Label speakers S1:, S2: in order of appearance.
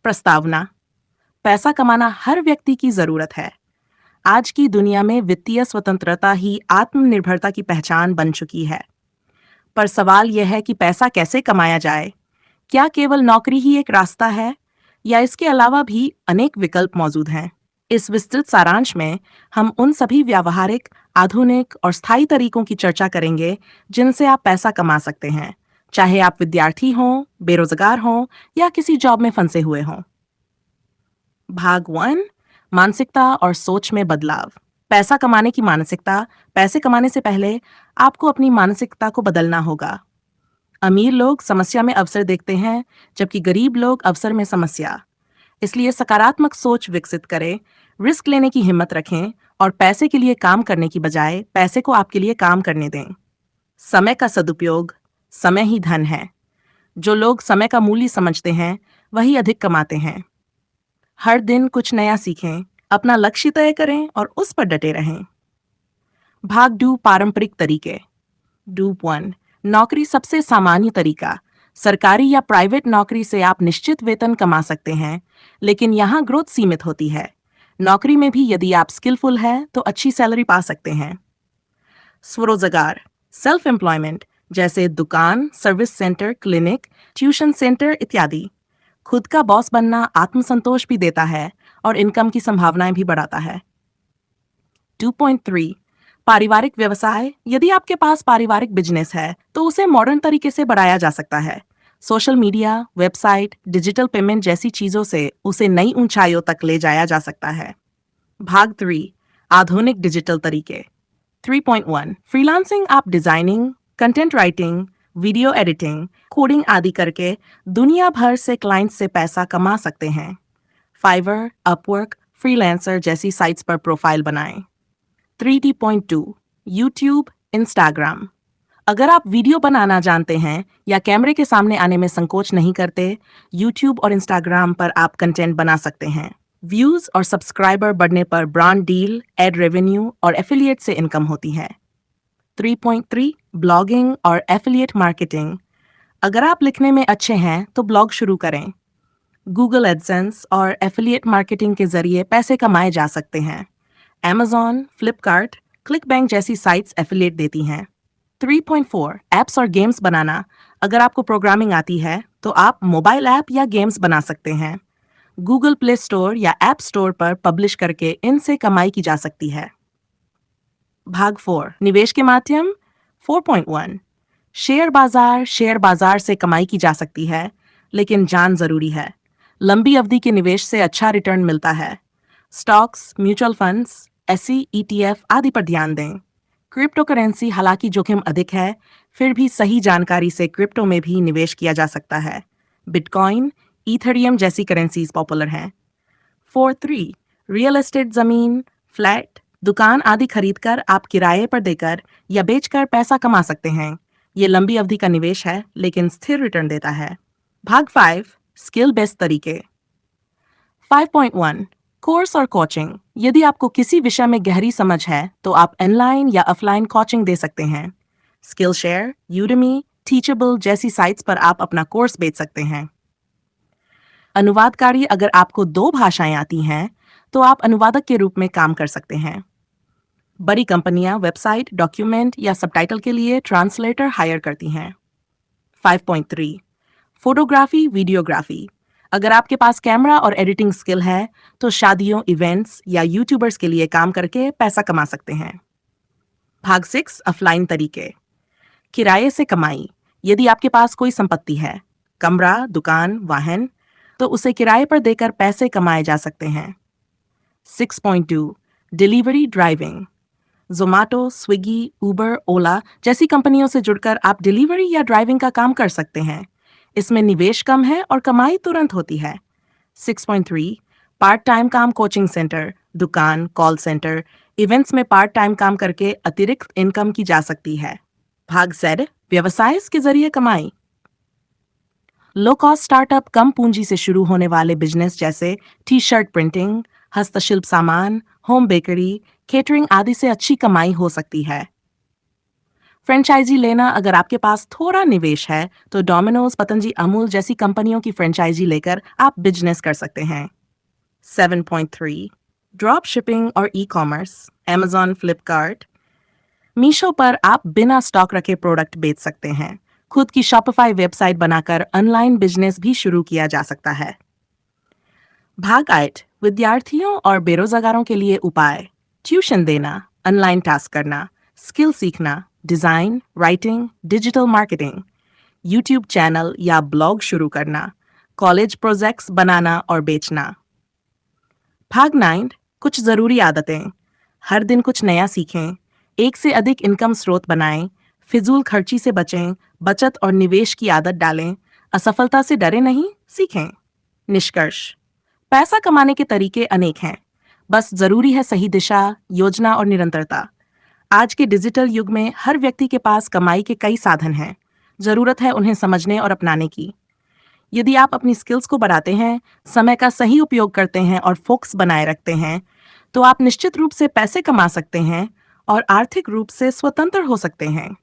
S1: प्रस्तावना। पैसा कमाना हर व्यक्ति की जरूरत है। आज की दुनिया में वित्तीय स्वतंत्रता ही आत्मनिर्भरता की पहचान बन चुकी है। पर सवाल यह है कि पैसा कैसे कमाया जाए? क्या केवल नौकरी ही एक रास्ता है, या इसके अलावा भी अनेक विकल्प मौजूद हैं? इस विस्तृत सारांश में हम उन सभी व्यावहारिक, आधुनिक और स्थायी तरीकों की चर्चा करेंगे जिनसे आप पैसा कमा सकते हैं, चाहे आप विद्यार्थी हों, बेरोजगार हों या किसी जॉब में फंसे हुए हों। भाग 1, मानसिकता और सोच में बदलाव। पैसा कमाने की मानसिकता। पैसे कमाने से पहले आपको अपनी मानसिकता को बदलना होगा। अमीर लोग समस्या में अवसर देखते हैं, जबकि गरीब लोग अवसर में समस्या। इसलिए सकारात्मक सोच विकसित करें, रिस्क लेने की हिम्मत रखें और पैसे के लिए काम करने की बजाय पैसे को आपके लिए काम करने दें। समय का सदुपयोग। समय ही धन है। जो लोग समय का मूल्य समझते हैं वही अधिक कमाते हैं। हर दिन कुछ नया सीखें, अपना लक्ष्य तय करें और उस पर डटे रहें। भाग 2, पारंपरिक तरीके। डूप 1, नौकरी सबसे सामान्य तरीका। सरकारी या प्राइवेट नौकरी से आप निश्चित वेतन कमा सकते हैं, लेकिन यहाँ ग्रोथ सीमित होती है। नौकरी में भी यदि आप स्किलफुल हैं तो अच्छी सैलरी पा सकते हैं। स्वरोजगार, सेल्फ एम्प्लॉयमेंट, जैसे दुकान, service centre, clinic, tuition centre इत्यादि। खुद का बॉस बनना आत्मसंतोष भी देता है और इनकम की संभावनाएं भी बढ़ाता है। 2.3, पारिवारिक व्यवसाय। यदि आपके पास पारिवारिक बिजनेस है तो उसे मॉडर्न तरीके से बढ़ाया जा सकता है। Social media, website, digital payment जैसी चीजों से उसे नई ऊंचाइयों तक ले जाया जा सकता है। भाग 3, आधुनिक डिजिटल तरीके। 3.1, फ्रीलांसिंग। आप designing, content writing, video editing, coding आदि करके दुनिया भर से क्लाइंट्स से पैसा कमा सकते हैं। फाइवर, अपवर्क, फ्रीलांसर जैसी साइट्स पर प्रोफाइल बनाएं। 3D.2, YouTube, Instagram. अगर आप वीडियो बनाना जानते हैं या कैमरे के सामने आने में संकोच नहीं करते, यूट्यूब और इंस्टाग्राम पर आप कंटेंट बना सकते हैं। व्यूज और सब्सक्राइबर बढ़ने पर ब्रांड डील, एड रेवेन्यू और एफिलिएट से इनकम होती है। 3.3, ब्लॉगिंग और एफिलिएट मार्केटिंग। अगर आप लिखने में अच्छे हैं तो ब्लॉग शुरू करें। गूगल एडसेंस और एफिलिएट मार्केटिंग के जरिए पैसे कमाए जा सकते हैं। Amazon, फ्लिपकार्ट, क्लिकबैंक जैसी साइट्स एफिलिएट देती हैं। 3.4, ऐप्स और गेम्स बनाना। अगर आपको प्रोग्रामिंग आती है तो आप मोबाइल ऐप या गेम्स बना सकते हैं। गूगल प्ले स्टोर या ऐप स्टोर पर पब्लिश करके इनसे कमाई की जा सकती है। भाग 4, निवेश के माध्यम। 4.1, शेयर बाजार से कमाई की जा सकती है, लेकिन जान जरूरी है। लंबी अवधि के निवेश से अच्छा रिटर्न मिलता है। स्टॉक्स, म्यूचुअल फंड्स, एसई, ईटीएफ आदि पर ध्यान दें। क्रिप्टो करेंसी, हालांकि जोखिम अधिक है, फिर भी सही जानकारी से क्रिप्टो में भी निवेश किया जा सकता है। बिटकॉइन, ईथेरियम जैसी करेंसीज पॉपुलर हैं। 4.3, रियल एस्टेट, जमीन, फ्लैट, दुकान आदि खरीदकर आप किराए पर देकर या बेचकर पैसा कमा सकते हैं। ये लंबी अवधि का निवेश है, लेकिन स्थिर रिटर्न देता है। भाग 5, स्किल बेस्ड तरीके। 5.1, कोर्स और कोचिंग। यदि आपको किसी विषय में गहरी समझ है तो आप ऑनलाइन या ऑफलाइन कोचिंग दे सकते हैं। स्किल शेयर, यूडेमी, टीचेबल जैसी साइट्स पर आप अपना कोर्स बेच सकते हैं। अनुवादकारी। अगर आपको 2 भाषाएं आती हैं तो आप अनुवादक के रूप में काम कर सकते हैं। बड़ी कंपनियां वेबसाइट, डॉक्यूमेंट या सबटाइटल के लिए ट्रांसलेटर हायर करती हैं। 5.3, फोटोग्राफी, वीडियोग्राफी। अगर आपके पास कैमरा और एडिटिंग स्किल है तो शादियों, इवेंट्स या यूट्यूबर्स के लिए काम करके पैसा कमा सकते हैं। भाग 6, ऑफलाइन तरीके। किराए से कमाई। यदि आपके पास कोई संपत्ति है, कमरा, दुकान, वाहन, तो उसे किराए पर देकर पैसे कमाए जा सकते हैं। 6.2, डिलीवरी, ड्राइविंग। जोमैटो, स्विगी, उबर, ओला जैसी कंपनियों से जुड़कर आप डिलीवरी या ड्राइविंग का काम कर सकते हैं। इसमें निवेश कम है और कमाई तुरंत होती है। 6.3, पार्ट टाइम काम, कोचिंग सेंटर, दुकान, कॉल सेंटर, इवेंट्स में पार्ट टाइम काम करके अतिरिक्त इनकम की जा सकती है। भाग 7, व्यवसाय के जरिए कमाई। लो कॉस्ट स्टार्टअप, कम पूंजी से शुरू होने वाले बिजनेस जैसे टी शर्ट प्रिंटिंग, हस्तशिल्प सामान, होम बेकरी, केटरिंग आदि से अच्छी कमाई हो सकती है। फ्रेंचाइजी लेना अगर आपके पास थोड़ा निवेश है तो डोमिनोज, पतंजलि, अमूल जैसी कंपनियों की फ्रेंचाइजी लेकर आप बिजनेस कर सकते हैं। 7.3 ड्रॉप शिपिंग और e commerce, Amazon, Flipkart, Meesho पर आप बिना स्टॉक रखे प्रोडक्ट बेच सकते हैं। खुद की शॉपिफाई वेबसाइट बनाकर ऑनलाइन बिजनेस भी शुरू किया जा सकता है। भाग 8 विद्यार्थियों और बेरोजगारों के लिए उपाय। ट्यूशन देना, ऑनलाइन टास्क करना, स्किल सीखना, design, writing, digital marketing, YouTube channel या ब्लॉग शुरू करना, कॉलेज प्रोजेक्ट्स बनाना और बेचना। भाग 9 कुछ जरूरी आदतें। हर दिन कुछ नया सीखें, एक से अधिक इनकम स्रोत बनाएं, फिजूल खर्ची से बचें, बचत और निवेश की आदत डालें, असफलता से डरे नहीं, सीखें। निष्कर्ष, पैसा कमाने के तरीके अनेक हैं, बस जरूरी है सही दिशा, योजना और निरंतरता। आज के डिजिटल युग में हर व्यक्ति के पास कमाई के कई साधन हैं, जरूरत है उन्हें समझने और अपनाने की। यदि आप अपनी स्किल्स को बढ़ाते हैं, समय का सही उपयोग करते हैं और फोकस बनाए रखते हैं, तो आप निश्चित रूप से पैसे कमा सकते हैं और आर्थिक रूप से स्वतंत्र हो सकते हैं।